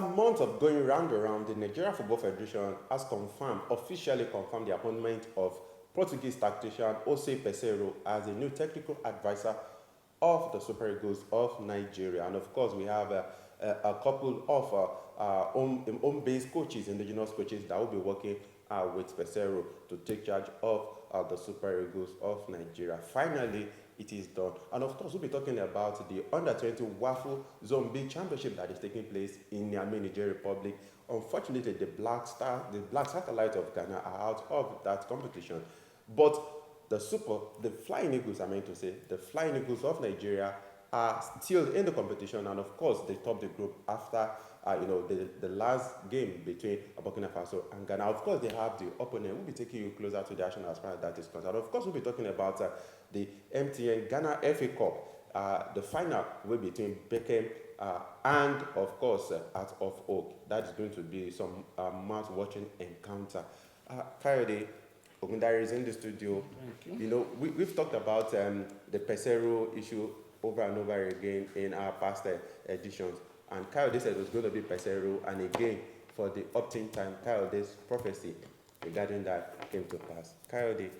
months of going round and round, the Nigeria Football Federation has officially confirmed the appointment of Portuguese tactician Jose Peseiro as the new technical advisor of the Super Eagles of Nigeria. And of course, we have a couple of home-based coaches, indigenous coaches, that will be working with Peseiro to take charge of the Super Eagles of Nigeria. Finally, it is done. And of course, we'll be talking about the Under-20 WAFU Zone B Championship that is taking place in Niamey, Niger Republic. Unfortunately, the Black Satellite of Ghana are out of that competition. But the Flying Eagles, the Flying Eagles of Nigeria are still in the competition, and of course, they top the group after the last game between Burkina Faso and Ghana. Of course, they have the opponent. We'll be taking you closer to the action as far as that is concerned. Of course, we'll be talking about the MTN Ghana FA Cup. The final will be between Beckham and, of course, Heart of Oak. That is going to be some mouth-watching encounter. Kayode Ogundare is in the studio. Thank you. You know, we've talked about the Peseiro issue over and over again in our past editions. And Kayode said it was going to be Peseiro, and again, for the opt-in time, Kayode's prophecy regarding that came to pass. Kayode,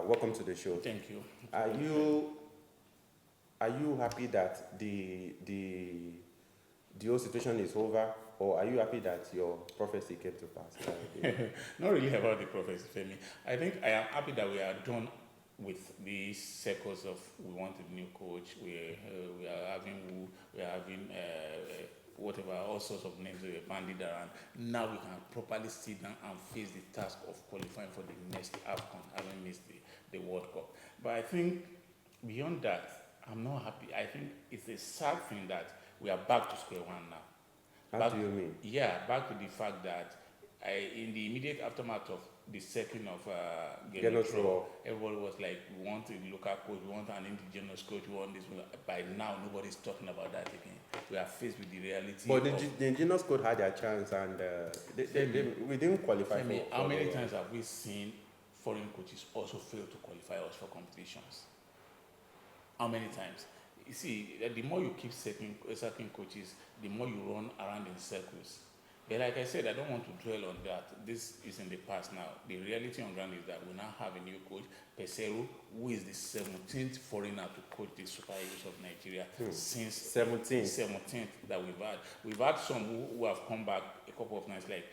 welcome to the show. Thank you. Are you happy that the whole situation is over, or are you happy that your prophecy came to pass? Not really about the prophecy, Femi. I think I am happy that we are done with these circles of we want a new coach, we are having whatever, all sorts of names we bandied around. Now we can properly sit down and face the task of qualifying for the next AFCON, having missed the World Cup. But I think beyond that, I'm not happy. I think it's a sad thing that we are back to square one now. How do you mean? Yeah, back to the fact that in the immediate aftermath of the second of Gernot Rohr, everybody was like, we want a local coach, we want an indigenous coach, we want this. By now, nobody's talking about that again. We are faced with the reality. But the indigenous coach had their chance, and we didn't qualify for how many times have we seen foreign coaches also fail to qualify us for competitions? How many times? You see, the more you keep sacking coaches, the more you run around in circles. But like I said, I don't want to dwell on that. This is in the past now. The reality on ground is that we now have a new coach, Peseiro, who is the 17th foreigner to coach the Super Eagles of Nigeria since 17th that we've had. We've had some who have come back a couple of times, like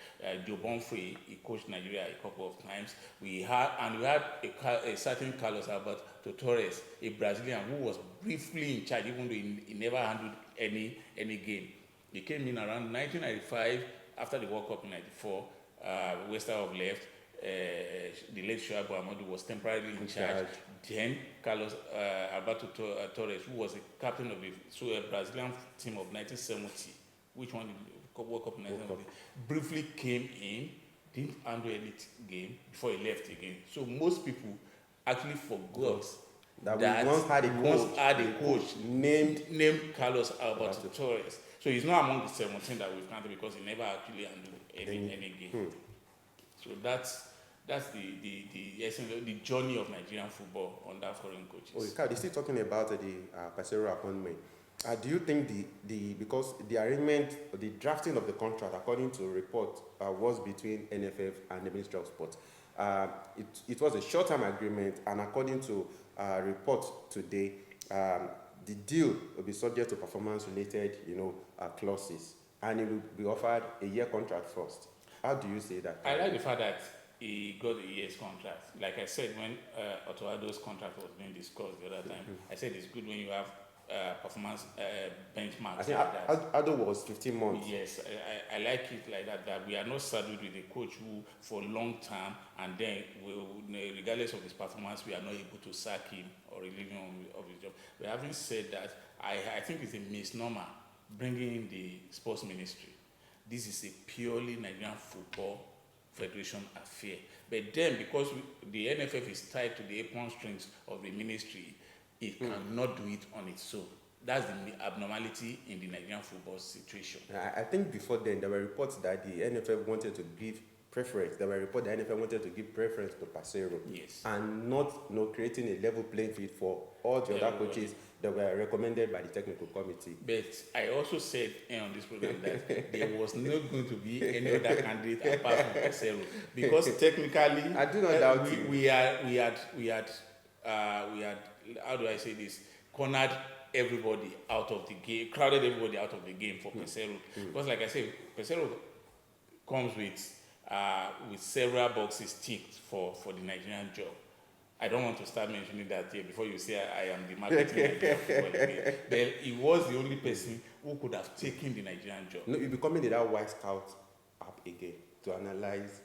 Joe Bonfrey, he coached Nigeria a couple of times. We had a certain Carlos Alberto Torres, a Brazilian who was briefly in charge, even though he never handled any game. He came in around 1995. After the World Cup in '94, Westerhoff left. The late Shoaib Ahmadu was temporarily in charge. Then Carlos Alberto Torres, who was the captain of the Brazilian team of 1970, which won the World Cup in 1970, briefly came in, didn't handle any game before he left again. So most people actually forgot that we once had a coach named Carlos Alberto Torres. So he's not among the 17 that we've counted because he never actually handled any game. So that's the journey of Nigerian football under foreign coaches. Oh, You're still talking about the Peseiro appointment. Do you think because the arrangement, the drafting of the contract, according to a report, was between NFF and the Ministry of Sport? It was a short-term agreement, and according to a report today, the deal will be subject to performance-related, clauses, and it will be offered a year contract first. How do you say that? I like the fact that he got a year's contract. Like I said, when Otto Addo's contract was being discussed the other time, I said it's good when you have performance benchmarks. I think Addo was 15 months. Yes, I like it like that we are not saddled with a coach who, for a long term, and then regardless of his performance, we are not able to sack him or relieve him of his job. But having said that, I think it's a misnomer bringing in the sports ministry. This is a purely Nigerian Football Federation affair. But then, because the NFF is tied to the apron strings of the ministry, it cannot do it on its own. That's the abnormality in the Nigerian football situation. I think before then, there were reports that the NFF wanted to give preference. There were reports that NFL wanted to give preference to Peseiro. Yes. And not creating a level playing field for all the other coaches that were recommended by the technical committee. But I also said on this program that there was not going to be any other candidate apart from Peseiro, because technically, I do not doubt you. we had how do I say this, cornered everybody out of the game, crowded everybody out of the game for Peseiro. Because like I said, Peseiro comes with several boxes ticked for the Nigerian job. I don't want to start mentioning that here before you say I am the marketing Nigerian football again. But he was the only person who could have taken the Nigerian job. No, you'll be coming to that White Scout app again to analyze.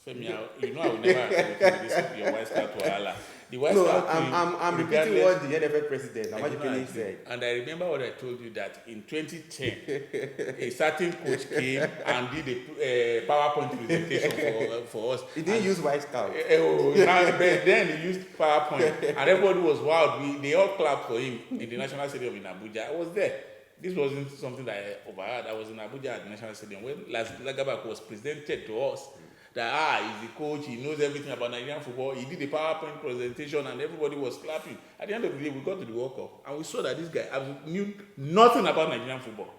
Femi, you know I will never agree with this, your White Scout Wahala. The White Scout I'm repeating what the NFL president, Namadi said. And I remember what I told you, that in 2010, a certain coach came and did a PowerPoint presentation for us. He didn't use White Scout. Then he used PowerPoint, and everybody was wild. They all clapped for him in the National Stadium in Abuja. I was there. This wasn't something that I overheard. I was in Abuja at the National Stadium when Lagabak was presented to us. That he's the coach, he knows everything about Nigerian football. He did the PowerPoint presentation and everybody was clapping. At the end of the day, we got to the World Cup and we saw that this guy knew nothing about Nigerian football.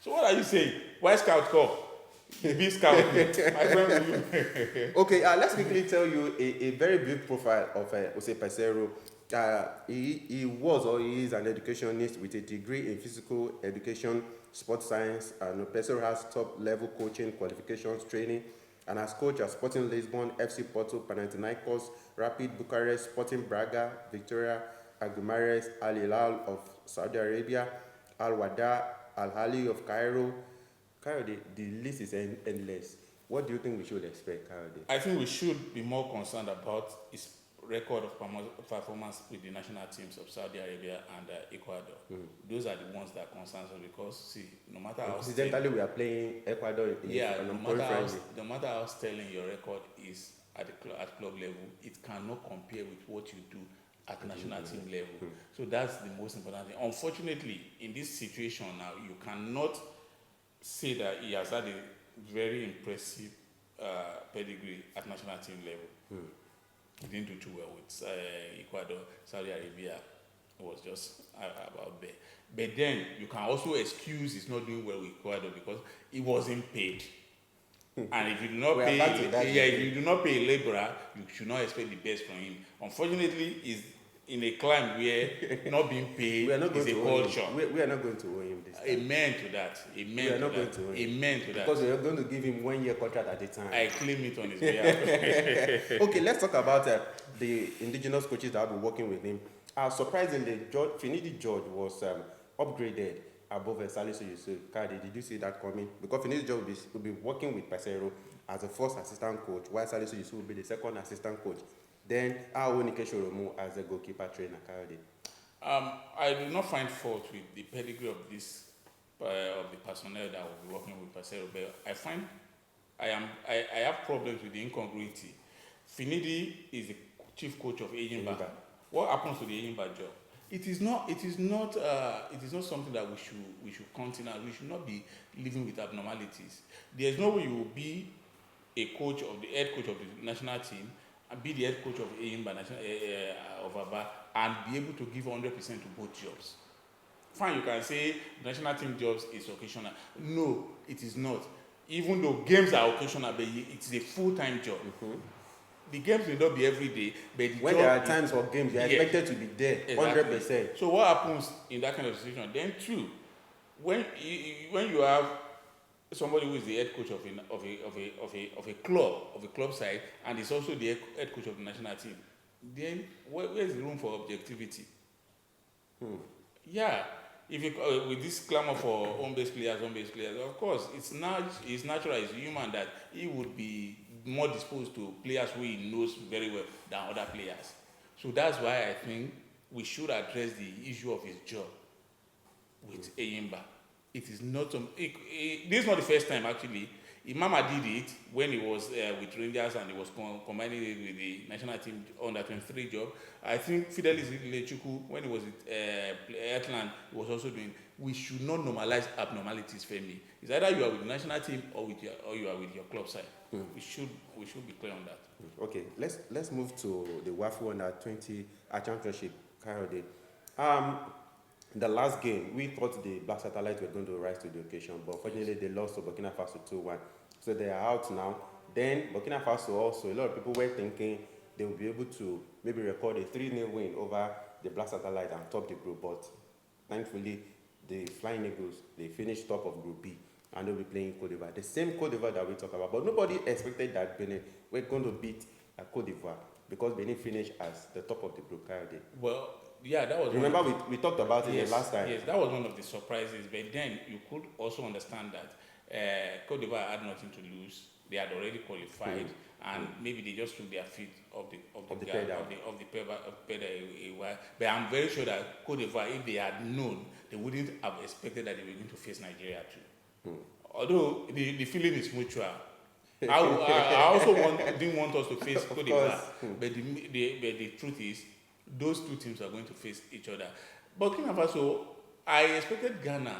So what are you saying? Why Scout Cup? Be Scout. My friend. Okay, let's quickly tell you a very brief profile of Jose Peseiro. He was or he is an educationist with a degree in physical education, sports science. Peseiro has top-level coaching qualifications, training, and has coached at Sporting Lisbon, FC Porto, Panathinaikos, Rapid Bucharest, Sporting Braga, Victoria, Aguimares, Al Hilal of Saudi Arabia, Al Wada, Al Ahly of Cairo. The list is endless. What do you think we should expect, Kayode? I think we should be more concerned about his record of performance with the national teams of Saudi Arabia and Ecuador. Those are the ones that concern us, because see, no matter how incidentally we are playing Ecuador no matter how sterling your record is at club level, it cannot compare with what you do at national team level. So that's the most important thing. Unfortunately, in this situation now, you cannot say that he has had a very impressive pedigree at national team level. He didn't do too well with Ecuador. Saudi Arabia was just about there. But then you can also excuse he's not doing well with Ecuador because he wasn't paid. And if you do not if you do not pay a laborer, you should not expect the best from him. Unfortunately, he's in a climb where not being paid is a culture. We are not going to owe him this time. Amen to that. Amen to that. Because we are going to give him 1 year contract at a time. I claim it on his behalf. Okay, let's talk about the indigenous coaches that will be working with him. Surprisingly, Finidi George was upgraded above Salisu Yusuf. Kade, did you see that coming? Because Finidi George will be working with Peseiro as the first assistant coach, while Salisu Yusuf will be the second assistant coach. Then Aonike Shoromu as a goalkeeper trainer. I do not find fault with the pedigree of this of the personnel that will be working with Peseiro, but I have problems with the incongruity. Finidi is the chief coach of Eyimba. What happens to the Eyimba job? It is not something that we should continue. We should not be living with abnormalities. There is no way you will be a coach of the head coach of the national team and be the head coach of Eyimba of Aba and be able to give 100% to both jobs. Fine, you can say national team jobs is occasional. No, it is not. Even though games are occasional, but it's a full-time job. The games will not be every day, but when there are times for games, you are expected to be there, 100%. So what happens in that kind of situation? Then too, when you have somebody who is the head coach of a club side, and is also the head coach of the national team, then where is the room for objectivity? Yeah, if you, with this clamor for home-based players, of course, it's natural, it's human that he would be more disposed to players who he knows very well than other players. So that's why I think we should address the issue of his job with Eyimba. It is not this is not the first time actually. Imama did it when he was with Rangers and he was combining it with the national team under 23 job. I think Fidelis Lechukwu, when he was with Atlanta, he was also doing. we should not normalize abnormalities, Femi. It's either you are with the national team or you are with your club side. We should be clear on that. Okay, let's move to the WAFU U-20 championship. Kayode. The last game, we thought the Black Satellites were going to rise to the occasion, but unfortunately they lost to Burkina Faso 2-1. So they are out now. Then Burkina Faso also, a lot of people were thinking they will be able to maybe record a 3-0 win over the Black Satellite and top the group, but thankfully the Flying Eagles, they finished top of Group B and they'll be playing Cote d'Ivoire. The same Cote d'Ivoire that we talk about, but nobody expected that Benin were going to beat Cote d'Ivoire because Benin finished as the top of the group. Kayode. Well, yeah, that was. Remember we talked about it the last time. Yes, that was one of the surprises. But then you could also understand that Cote d'Ivoire had nothing to lose. They had already qualified, and maybe they just took their feet off the pedal a while. But I'm very sure that Cote d'Ivoire, if they had known, they wouldn't have expected that they were going to face Nigeria too. Although the feeling is mutual. I also didn't want us to face Cote d'Ivoire, but the truth is, those two teams are going to face each other. Burkina Faso, I expected Ghana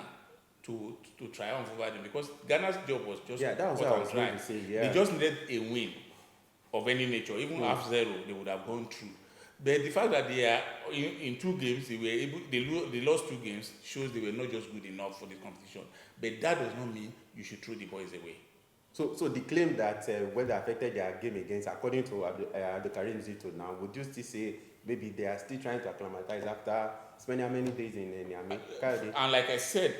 to triumph over them because Ghana's job was just that was what I was going to say. Yeah. They just needed a win of any nature, even half zero, they would have gone through. But the fact that they are in 2 games, they lost 2 games shows they were not just good enough for the competition. But that does not mean you should throw the boys away. So the claim that when they affected their game against, according to the Karim Zito now, would you still say maybe they are still trying to acclimatize after spending how many days in Niamey? And like I said,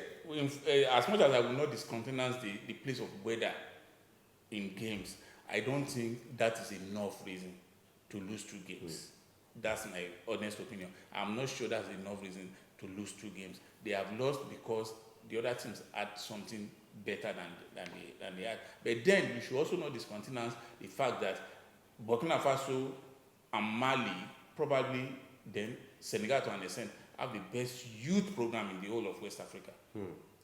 as much as I will not discountenance the place of weather in games, I don't think that is enough reason to lose 2 games. That's my honest opinion. I'm not sure that's enough reason to lose 2 games. They have lost because the other teams had something better than they had. But then you should also not discountenance the fact that Burkina Faso and Mali, probably then Senegal to an extent, have the best youth program in the whole of West Africa.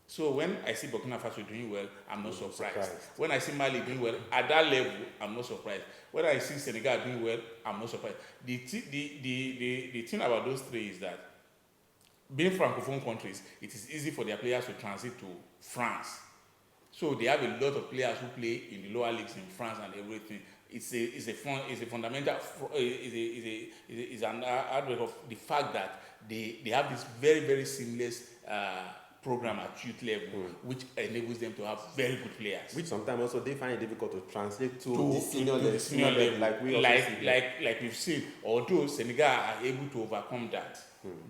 So when I see Burkina Faso doing well, I'm not surprised. When I see Mali doing well at that level, I'm not surprised. When I see Senegal doing well, I'm not surprised. The thing about those 3 is that being francophone countries, it is easy for their players to transit to France. So they have a lot of players who play in the lower leagues in France and everything. It's a fundamental, is an aspect of the fact that they have this very, very seamless program at youth level, which enables them to have very good players. Which sometimes also they find it difficult to translate to the senior level, like we've seen. Although Senegal are able to overcome that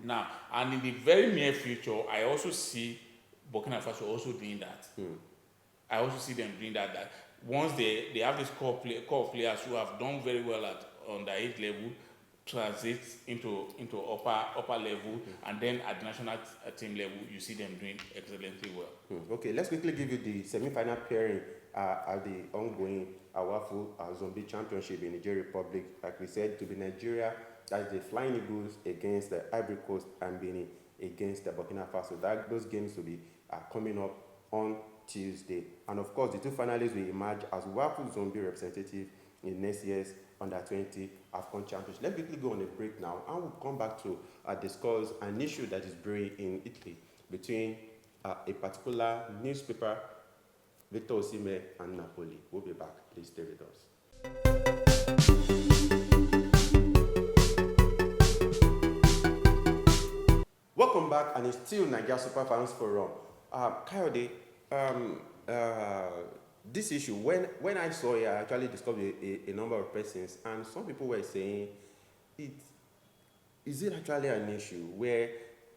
now, and in the very near future, I also see Burkina Faso also doing that. I also see them doing that. Once they have this core players who have done very well at underage level, transit into upper level, and then at the national team level, you see them doing excellently well. Okay, let's quickly give you the semi-final pairing at the ongoing WAFU Zombie Championship in Nigeria Republic. Like we said, to be Nigeria, that's the Flying Eagles against the Ivory Coast and Benin against the Burkina Faso. Those games will be coming up on Tuesday. And of course, the 2 finalists will emerge as WAFU Zombie representative in next year's Under-20 AFCON Championship. Let's quickly go on a break now, and we'll come back to discuss an issue that is brewing in Italy between a particular newspaper, Victor Osimhen, and Napoli. We'll be back. Please stay with us. Welcome back, and it's still Nigeria Super Fans Forum. Kayode, this issue, when I saw it, I actually discovered a number of persons, and some people were saying, is it actually an issue where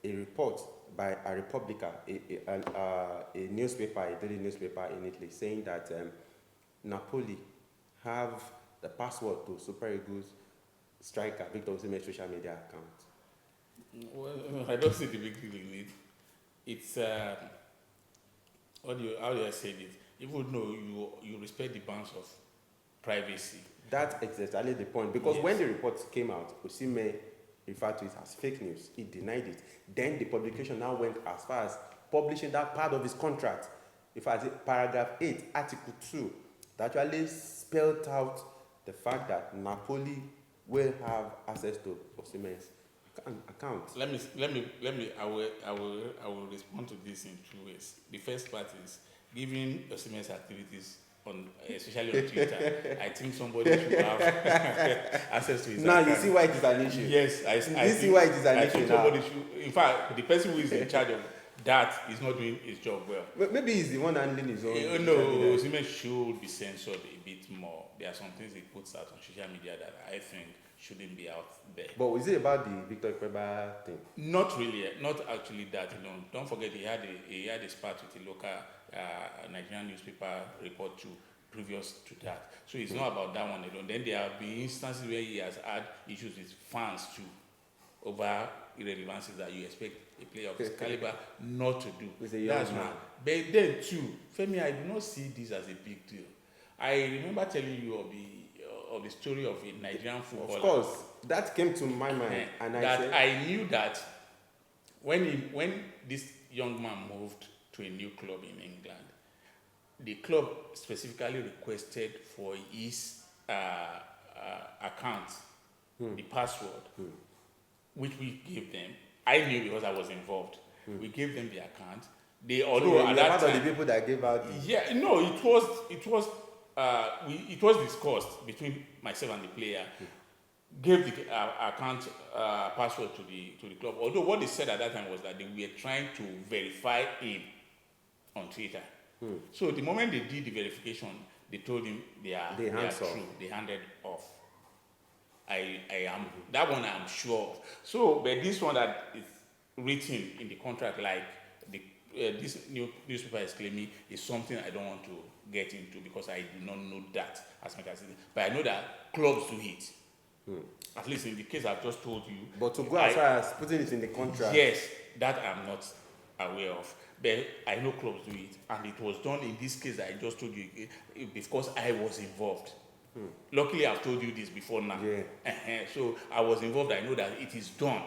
a report by a Repubblica, a newspaper, a daily newspaper in Italy, saying that Napoli have the password to Super Eagles striker Victor Osimhen's social media account? Well, I don't see the big deal in it. It's how do I say this? Even though you respect the bounds of privacy. That's exactly the point. Because when the report came out, Osimhen referred to it as fake news. He denied it. Then the publication now went as far as publishing that part of his contract. In fact, paragraph 8, article 2, that actually spelled out the fact that Napoli will have access to Osimhen's account. I will respond to this in two ways. The first part is given Osimhen's activities on, especially on Twitter. I think somebody should have access to his Now account. you see why it is an issue. Yes, I You see why it is an I issue think now. somebody should. In fact, the person who is in charge of that is not doing his job well. Maybe he's the one handling his own. No, Osimhen should be censored a bit more. There are some things he puts out on social media that I think shouldn't be out there. But is it about the Victor Kweba thing? Not really, not actually that alone. Don't forget he had a spat with a local Nigerian newspaper report too, previous to that. So it's not about that one alone. Then there have been instances where he has had issues with fans too, over irrelevancies that you expect a player of his caliber not to do. He's a young man. But then too, Femi, I do not see this as a big deal. I remember telling you of the story of a Nigerian footballer. Of course, that came to my mind, and I knew that when this young man moved to a new club in England, the club specifically requested for his account, the password, which we gave them. I knew because I was involved. We gave them the account. Although at that time, the people that gave out. it was discussed between myself and the player. Gave the account password to the club. Although what they said at that time was that they were trying to verify him on Twitter. So the moment they did the verification, they told him they are true. They handed off. I am that one I'm sure of. So, but this one that is written in the contract, like this new newspaper is claiming, is something I don't want to get into because I do not know that as much as it is. But I know that clubs do it. At least in the case I've just told you. But to go as far as putting it in the contract. Yes, that I'm not aware of. But I know clubs do it. And it was done in this case that I just told you because I was involved. Luckily, I've told you this before now. Yeah. So I was involved. I know that it is done.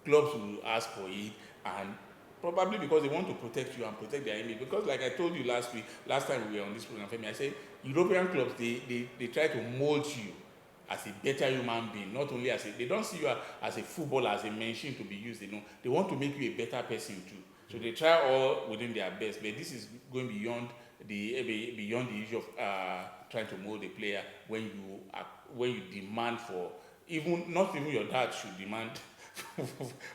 Clubs will ask for it, and probably because they want to protect you and protect their image. Because like I told you last time we were on this program, Femi, I said European clubs, they try to mold you as a better human being, not only they don't see you as a footballer, as a machine to be used. They want to make you a better person too. So they try all within their best. But this is going beyond the issue of trying to mold a player when you demand for not even your dad should demand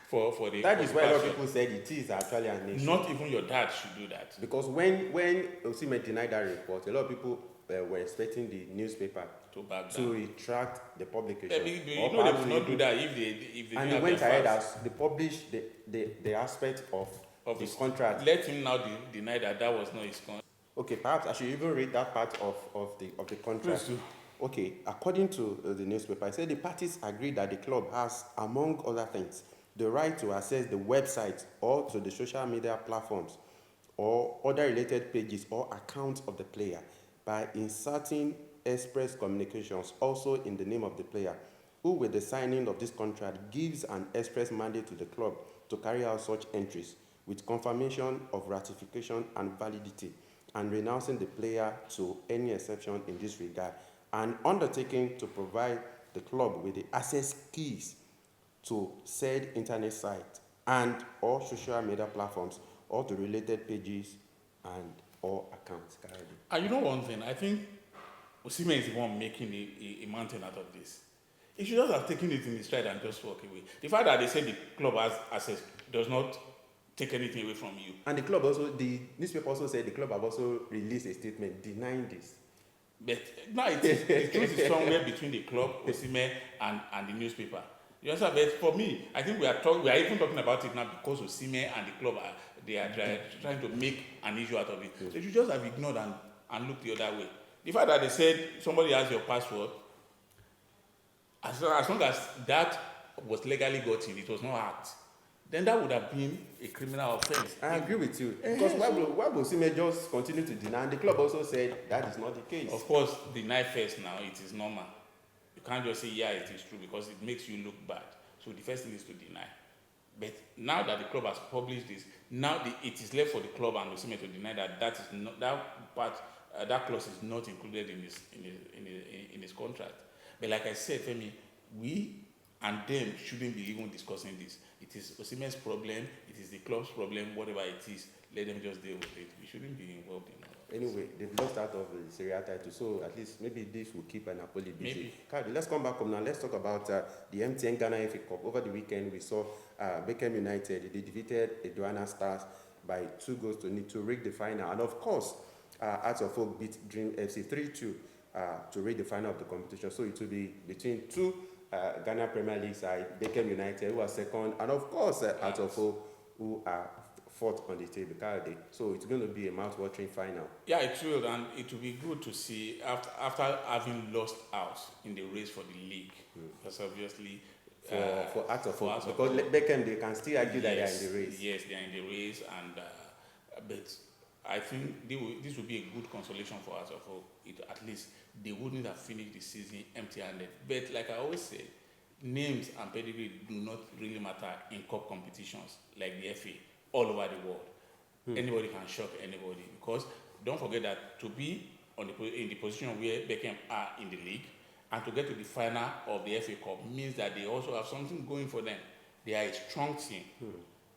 for the. That is why a lot of people said it is actually an issue. Not even your dad should do that. Because when Osimhen denied that report, a lot of people were expecting the newspaper to retract the publication. You know they will not do that if they and he went ahead as they published the aspect of the contract. Let him now deny that was not his contract. Okay, perhaps I should even read that part of the contract. Please do. Okay, according to the newspaper, it said the parties agreed that the club has, among other things, the right to access the website or to the social media platforms or other related pages or accounts of the player by inserting express communications also in the name of the player, who with the signing of this contract gives an express mandate to the club to carry out such entries with confirmation of ratification and validity, and renouncing the player to any exception in this regard, and undertaking to provide the club with the access keys to said internet site and or social media platforms or to related pages and or accounts. And you know one thing, I think Osimhen is the one making a mountain out of this. He should just have taken it in his stride and just walk away. The fact that they say the club has access does not take anything away from you. And the newspaper also said the club have also released a statement denying this. But now the truth is somewhere between the club, Osimhen, and the newspaper. You understand? But for me, I think we are even talking about it now because Osimhen and the club are trying to make an issue out of it. They should just have ignored and looked the other way. The fact that they said somebody has your password, as long as that was legally gotten, it was not hacked, then that would have been a criminal offense. I agree with you. Because why will Osimhen just continue to deny? And the club also said that is not the case. Of course, deny first now, it is normal. You can't just say, yeah, it is true, because it makes you look bad. So the first thing is to deny. But now that the club has published this, now it is left for the club and Osimhen to deny that clause is not included in his contract. But like I said, Femi, we and them shouldn't be even discussing this. It is Osimhen's problem, it is the club's problem, whatever it is, let them just deal with it. We shouldn't be involved in all of this. Anyway, they've lost out of the Serie A title, so at least maybe this will keep Napoli busy. Maybe. Kyle, let's come back home now. Let's talk about the MTN Ghana FA Cup. Over the weekend, we saw Beckham United. They defeated Aduana Stars by 2-0 to rig the final. And of course, Hearts of Oak beat Dream FC 3-2 to rig the final of the competition. So it will be between two Ghana Premier League side, Beckham United, who are second, and of course, Hearts of Oak, who are fourth on the table. So it's going to be a mouth-watering final. Yeah, it will, and it will be good to see after having lost out in the race for the league, because obviously for Hearts of Oak, because Beckham, they can still argue that they are in the race. Yes, they are in the race, and but I think this will be a good consolation for Hearts of Oak. At least they wouldn't have finished the season empty-handed. But like I always say, names and pedigree do not really matter in cup competitions like the FA all over the world. Anybody can shock anybody, because don't forget that to be in the position where Beckham are in the league and to get to the final of the FA Cup means that they also have something going for them. They are a strong team.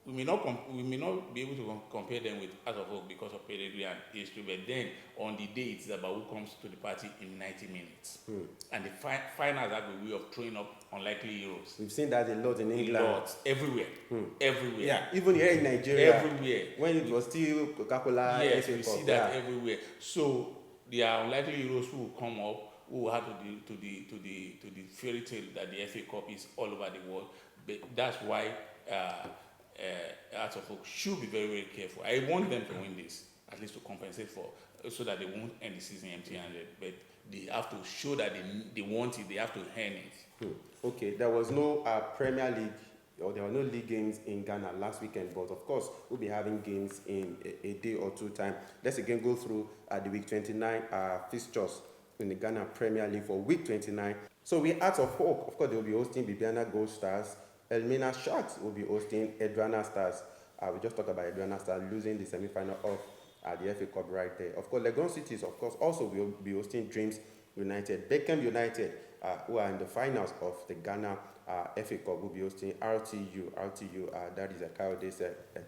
We may not be able to compare them with Hearts of Oak because of pedigree and history, but then on the day it's about who comes to the party in 90 minutes. And the finals have a way of throwing up unlikely heroes. We've seen that a lot in England. A lot, everywhere, everywhere. Yeah, even here in Nigeria. Everywhere. When it was still Coca-Cola. Yes, we see that everywhere. So there are unlikely heroes who will come up, who will have to the fairy tale that the FA Cup is all over the world. But that's why Hearts of Oak should be very, very careful. I want them to win this, at least to compensate for, so that they won't end the season empty-handed. But they have to show that they want it. They have to earn it. Okay, there was no Premier League, or there were no league games in Ghana last weekend, but of course we'll be having games in a day or two time. Let's again go through the week 29 fixtures in the Ghana Premier League for week 29. So we Hearts of Oak, of course, they will be hosting Bibiana Gold Stars. Elmina Sharks will be hosting Aduana Stars. We just talked about Aduana Stars losing the semi-final of the FA Cup right there. Of course, Legon Cities, of course, also will be hosting Dreams United. Beckham United, who are in the finals of the Ghana FA Cup, will be hosting RTU. That is a Coyotes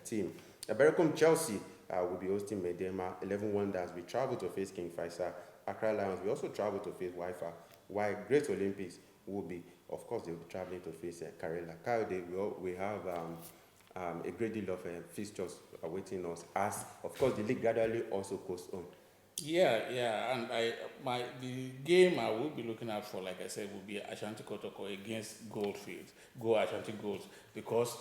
team. Bericom Chelsea will be hosting Medema. 11 Wonders will travel to face King Faisal. Accra Lions will also travel to face Wifa. While Great Olympics will be, of course, they will be traveling to face Karela. Coyote, we have a great deal of fixtures awaiting us, as, of course, the league gradually also goes on. Yeah, and the game I will be looking out for, like I said, will be Ashanti Kotoko against Goldfield, Ashanti Gold, because,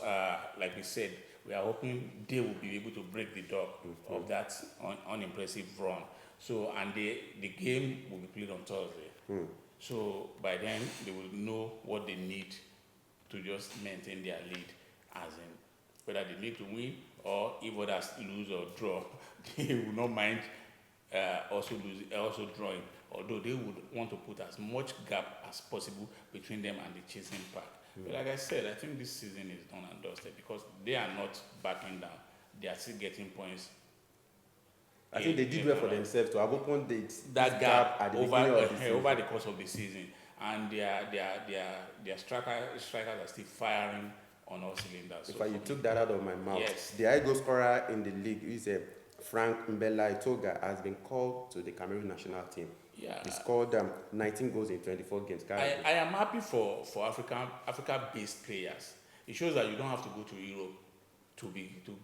like we said, we are hoping they will be able to break the dog of that unimpressive run. So, and the game will be played on Thursday. So by then they will know what they need to just maintain their lead, as in whether they need to win, or if others lose or draw, they will not mind also drawing, although they would want to put as much gap as possible between them and the chasing pack. But like I said, I think this season is done and dusted because they are not backing down. They are still getting points. I think they did well for themselves to have opened that gap at the over the course of the season, and their strikers are still firing on all cylinders. In fact, you took that out of my mouth. Yes. The high goal scorer in the league is Frank Mbella Itoga, has been called to the Cameroon national team. Yeah. He scored 19 goals in 24 games. I am happy for Africa-based players. It shows that you don't have to go to Europe to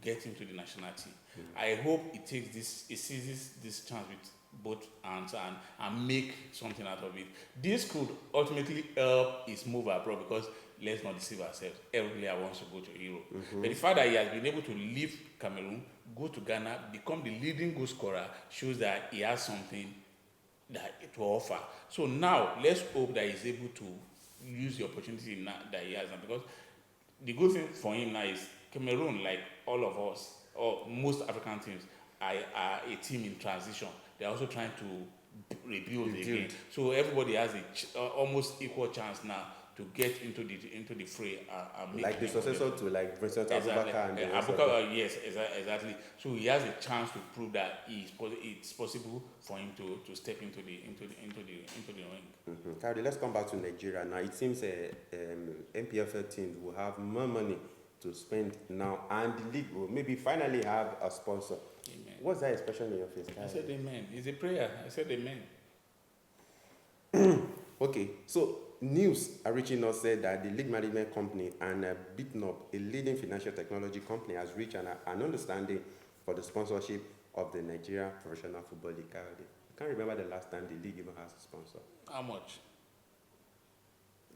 get into the national team. I hope it seizes this chance with both hands and make something out of it. This could ultimately help his move abroad, because let's not deceive ourselves, every player wants to go to Europe. But the fact that he has been able to leave Cameroon, go to Ghana, become the leading goal scorer, shows that he has something to offer. So now let's hope that he's able to use the opportunity that he has now, because the good thing for him now is Cameroon, like all of us, or most African teams, are a team in transition. They're also trying to rebuild again. So everybody has almost equal chance now to get into the fray and make Like the successor to like Vincent exactly. Abubakar and the rest of Abubakar, them. yes, exactly. So he has a chance to prove that it's possible for him to step into the ring. Mm-hmm. Kari, let's come back to Nigeria now. It seems NPFL teams will have more money to spend now, and the league will maybe finally have a sponsor. Amen. What's that expression in your face, Kari? I said amen. It's a prayer. I said amen. Okay, so news are reaching us said that the league management company and Bitnop, a leading financial technology company, has reached an understanding for the sponsorship of the Nigeria Professional Football League. I can't remember the last time the league even has a sponsor. How much?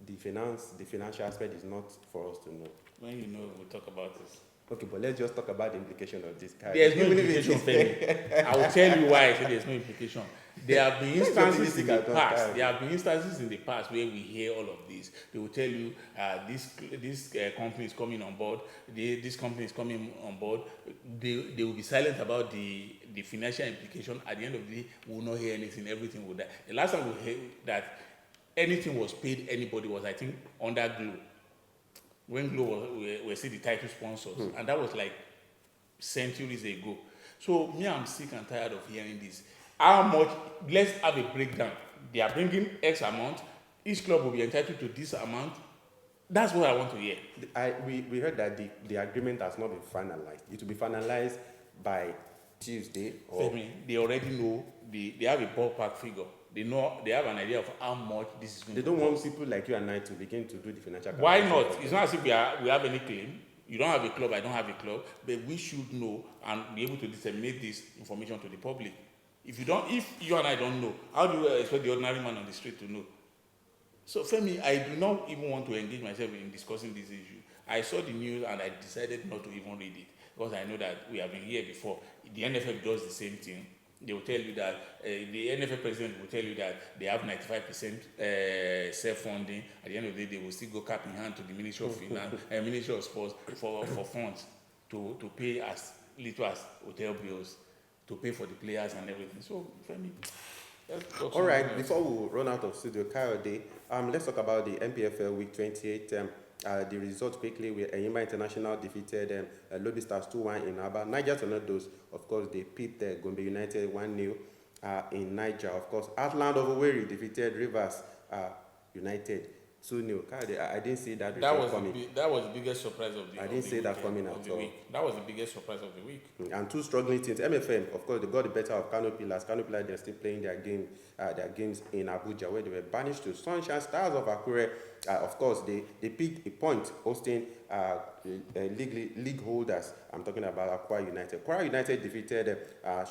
The financial aspect is not for us to know. When you know, we'll talk about this. Okay, but let's just talk about the implication of this. There's no implication, Femi. I will tell you why I say there's no implication. There have been instances in the past. There have been instances in the past where we hear all of this. They will tell you this company is coming on board. This company is coming on board. They will be silent about the financial implication. At the end of the day, we will not hear anything. Everything will die. The last time we heard that anything was paid anybody was, I think, under Glo. When Glo were still the title sponsors, and that was like centuries ago. So me, I'm sick and tired of hearing this. How much? Let's have a breakdown. They are bringing X amount. Each club will be entitled to this amount. That's what I want to hear. We heard that the agreement has not been finalized. It will be finalized by Tuesday. Femi, they already know. They have a ballpark figure. They know. They have an idea of how much this is going to cost. They don't want people like you and I to begin to do the financial. Why not? It's not as if we have any claim. You don't have a club, I don't have a club, but we should know and be able to disseminate this information to the public. If you and I don't know, how do you expect the ordinary man on the street to know? So Femi, I do not even want to engage myself in discussing this issue. I saw the news and I decided not to even read it because I know that we have been here before. The NFF does the same thing. They will tell you that the NFF president will tell you that they have 95% self-funding. At the end of the day, they will still go cap in hand to the Ministry of Finance, Ministry of Sports for funds to pay as little as hotel bills, to pay for the players and everything. So, Femi, let's talk. All right, before we run out of studio, Kayode, let's talk about the NPFL Week 28. The result quickly, where Enyimba International defeated Lobby Stars 2-1 in Aba. Niger Tornadoes, of course, they pipped Gombe United 1-0 in Niger. Of course, Atland of Owerri defeated Rivers United 2-0. I didn't see that result coming. That was the biggest surprise of the week. I didn't see that coming at all. That was the biggest surprise of the week. And two struggling teams. MFM, of course, they got the better of Kano Pillars. Kano Pillars, they're still playing their games in Abuja, where they were banished to Sunshine Stars of Akure. Of course, they picked a point hosting league holders. I'm talking about Akwa United. Akwa United defeated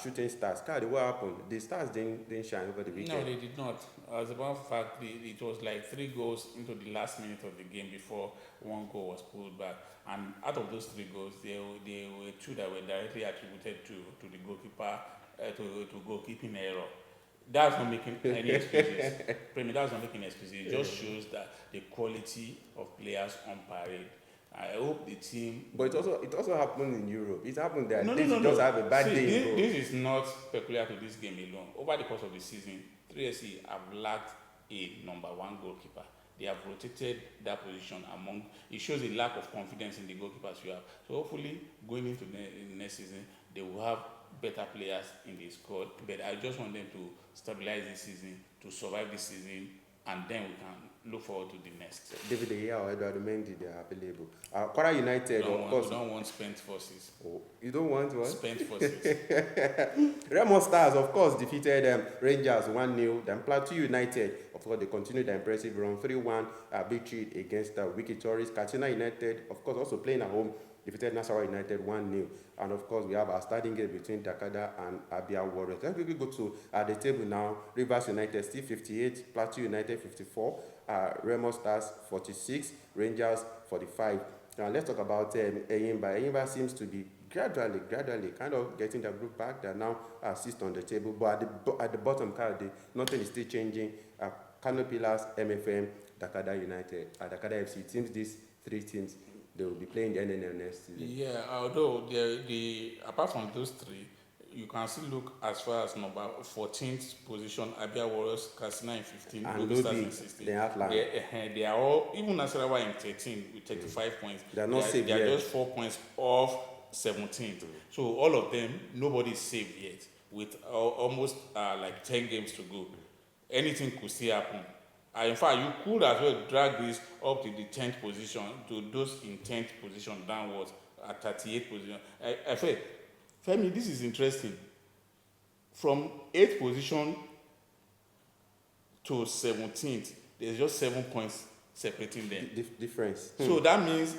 Shooting Stars. What happened? The Stars didn't shine over the weekend. No, they did not. As a matter of fact, it was like 3 goals into the last minute of the game before 1 goal was pulled back. And out of those 3 goals, there were 2 that were directly attributed to the goalkeeper, to goalkeeping error. That's not making any excuses. That's not making excuses. It just shows that the quality of players on parade. I hope the team. But it also happened in Europe. It happened there. No. Just have a bad day. This is not peculiar to this game alone. Over the course of the season, 3SC have lacked a number 1 goalkeeper. They have rotated that position among. It shows a lack of confidence in the goalkeepers you have. So hopefully, going into the next season, they will have better players in the squad. But I just want them to stabilize this season, to survive this season, and then we can look forward to the next. David De Gea or Eduardo Mendy, they are available. Kwara United, of course. You don't want spent forces. Oh, you don't want what? Spent forces. Remo Stars, of course, defeated Rangers 1-0. Then Plateau United, of course, they continued their impressive run 3-1 victory against Wiki Tourist. Katsina United, of course, also playing at home, defeated Nasarawa United 1-0. And of course, we have our starting game between Dakada and Abia Warriors. Let's quickly go to the table now. Rivers United still 58, Plateau United 54, Remo Stars 46, Rangers 45. Now let's talk about Enyimba. Enyimba seems to be gradually kind of getting the group back. They are now 6th on the table, but at the bottom, nothing is still changing. Kano Pillars, MFM, Dakada United, Dakada FC. It seems these 3 teams, they will be playing the NNL next season. Yeah, although the apart from those 3, you can still look as far as number 14th position, Abia Warriors, Katsina in 15, And Lobby Stars Lobby, in 16. they outline. They are all, even Nasarawa in 13 with 35 points. They are not safe They are yet. just 4 points off 17th. So all of them, nobody is safe yet with almost like 10 games to go. Anything could still happen. In fact, you could as well drag this up to the 10th position, to those in 10th position downwards at 38th position. I feel, Femi, this is interesting. From 8th position to 17th, there's just 7 points separating them. Difference. So that means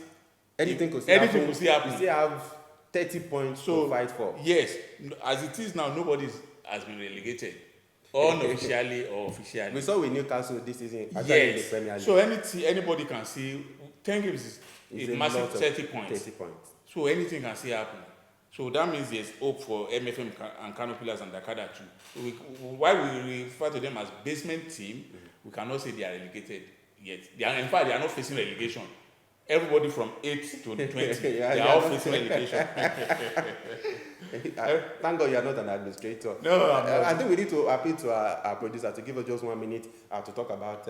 Anything could still happen. could still happen. You still have 30 points to fight for. Yes, as it is now, nobody has been relegated, unofficially or officially. We saw with Newcastle this season, actually in the Premier League. So anybody can see 10 games is a massive 30 points. 30 points. So anything can still happen. So that means there's hope for MFM and Kano Pillars and Dakada too. While we refer to them as basement team, we cannot say they are relegated yet. In fact, they are not facing relegation. Everybody from 8 to 20, they are all facing relegation. Thank God you are not an administrator. No, I'm not. I think we need to appeal to our producer to give us just 1 minute to talk about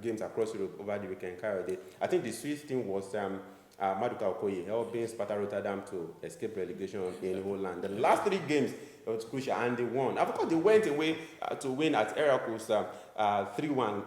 games across Europe over the weekend. I think the sweet thing was Maduka Okoye helping Sparta Rotterdam to escape relegation in Holland. The last 3 games, it was crucial, and they won. Of course, they went away to win at Heracles 3-1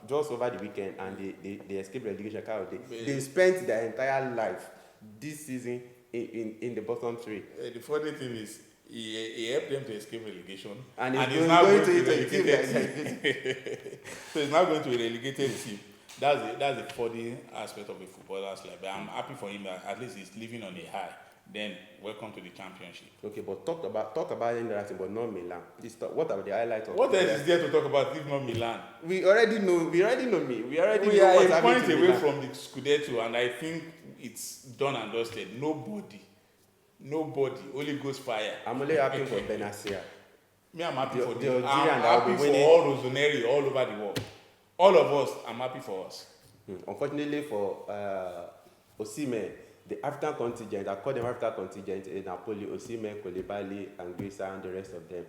just over the weekend, and they escaped relegation. They spent their entire life this season in the bottom 3. The funny thing is, he helped them to escape relegation, and he's now going to a relegated team. So he's now going to a relegated team. That's the funny aspect of a footballer's life. But I'm happy for him that at least he's living on a high. Then welcome to the championship. Okay, but talk about anything, but not Milan. What are the highlights of? What else is there to talk about if not Milan? We already know. We already know are what's a point happening to away Milan. from the Scudetto, and I think it's done and dusted. Nobody, Holy Ghost fire. I'm only happy for Benacer. Me, I'm happy for the them. Algerian I'm that will happy be for winning. all Rossoneri all over the world. All of us, I'm happy for us. Unfortunately for Osimhen, the African contingent, I call them African contingent in Napoli, Osimhen, Koulibaly, and Grisa, and the rest of them.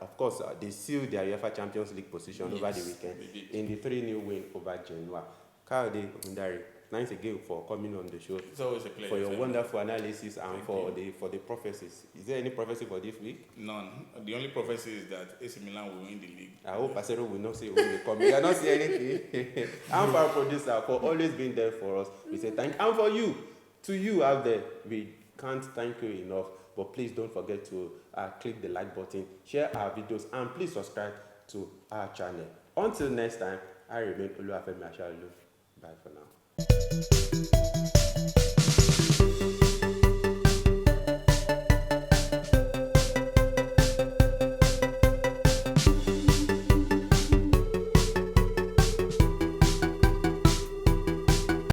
Of course, they sealed their UEFA Champions League position over the weekend in the 3-0 win over Genoa. Kayode Ogundare, thanks again for coming on the show. It's always a pleasure. For your wonderful analysis and for the prophecies. Is there any prophecy for this week? None. The only prophecy is that AC Milan will win the league. I hope Peseiro will not say who will come. We are not saying anything. And for our producer for always being there for us, we say thank you. And for you, to you out there, we can't thank you enough. But please don't forget to click the like button, share our videos, and please subscribe to our channel. Until next time, I remain Oluwafemi Ashaolu. Bye for now.